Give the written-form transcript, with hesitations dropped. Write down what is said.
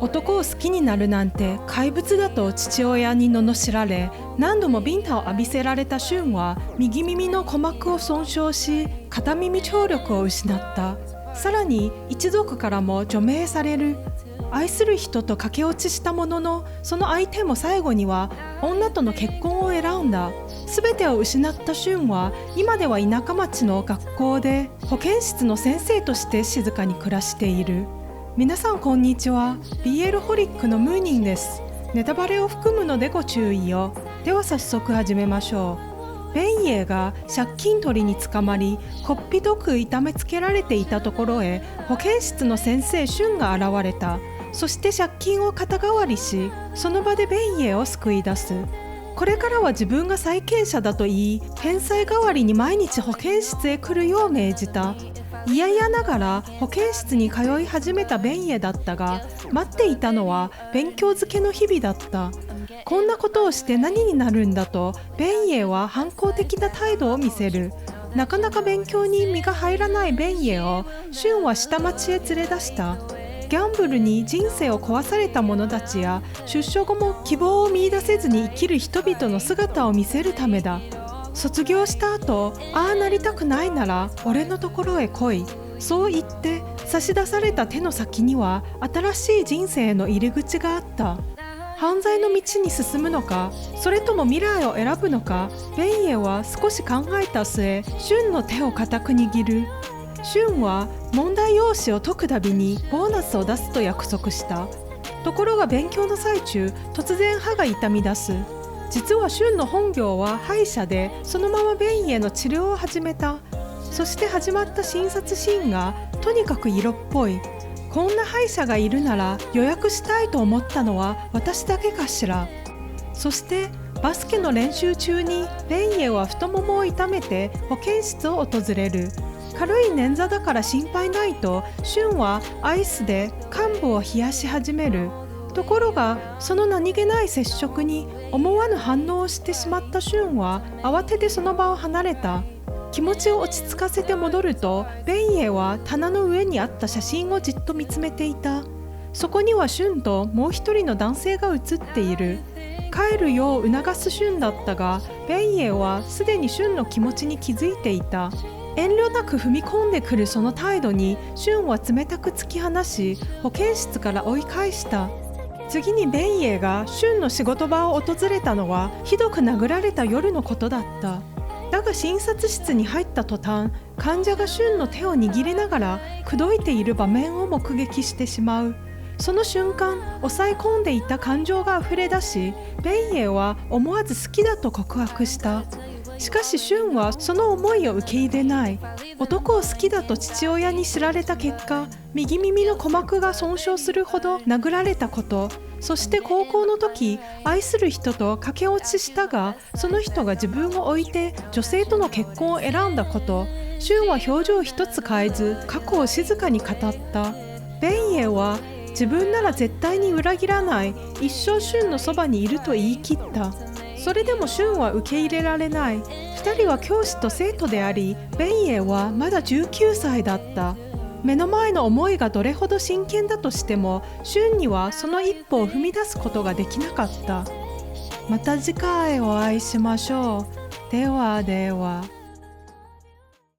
男を好きになるなんて怪物だと父親に罵られ、何度もビンタを浴びせられたシュンは右耳の鼓膜を損傷し、片耳聴力を失った。さらに一族からも除名される。愛する人と駆け落ちしたものの、その相手も最後には女との結婚を選んだ。全てを失ったシュンは今では田舎町の学校で保健室の先生として静かに暮らしている。皆さんこんにちは。 BL ホリックのムーニンです。ネタバレを含むのでご注意を。では早速始めましょう。ベンイエが借金取りに捕まり、こっぴどく痛めつけられていたところへ保健室の先生シュンが現れた。そして借金を肩代わりし、その場でベンイエを救い出す。これからは自分が債権者だと言い、返済代わりに毎日保健室へ来るよう命じた。いやいやながら保健室に通い始めたベンイエだったが、待っていたのは勉強漬けの日々だった。こんなことをして何になるんだと、ベンイエは反抗的な態度を見せる。なかなか勉強に身が入らないベンイエをシュンは下町へ連れ出した。ギャンブルに人生を壊された者たちや、出所後も希望を見出せずに生きる人々の姿を見せるためだ。卒業した後、ああなりたくないなら俺のところへ来い。そう言って差し出された手の先には新しい人生の入り口があった。犯罪の道に進むのか、それとも未来を選ぶのか、ベンイエは少し考えた末、シュンの手を固く握る。シュンは問題用紙を解くたびにボーナスを出すと約束した。ところが勉強の最中、突然歯が痛み出す。実はシュンの本業は歯医者で、そのままベンイエの治療を始めた。そして始まった診察シーンがとにかく色っぽい。こんな歯医者がいるなら予約したいと思ったのは私だけかしら。そしてバスケの練習中にベンイエは太ももを痛めて保健室を訪れる。軽い捻挫だから心配ないと、シュンはアイスで患部を冷やし始める。ところがその何気ない接触に思わぬ反応をしてしまったシュンは慌ててその場を離れた。気持ちを落ち着かせて戻ると、ベンイエは棚の上にあった写真をじっと見つめていた。そこにはシュンともう一人の男性が写っている。帰るよう促すシュンだったが、ベンイエはすでにシュンの気持ちに気づいていた。遠慮なく踏み込んでくるその態度にシュンは冷たく突き放し、保健室から追い返した。次にベンイエがシュンの仕事場を訪れたのはひどく殴られた夜のことだった。だが診察室に入った途端、患者がシュンの手を握りながら口説いている場面を目撃してしまう。その瞬間、抑え込んでいた感情があふれ出し、ベンイエは思わず好きだと告白した。しかしシュンはその思いを受け入れない。男を好きだと父親に知られた結果、右耳の鼓膜が損傷するほど殴られたこと、そして高校の時、愛する人と駆け落ちしたが、その人が自分を置いて女性との結婚を選んだこと、シュンは表情一つ変えず過去を静かに語った。ベンイエは自分なら絶対に裏切らない、一生シュンのそばにいると言い切った。それでもシュンは受け入れられない。2人は教師と生徒であり、ベンイエはまだ19歳だった。目の前の思いがどれほど真剣だとしても、シュンにはその一歩を踏み出すことができなかった。また次回お会いしましょう。ではでは。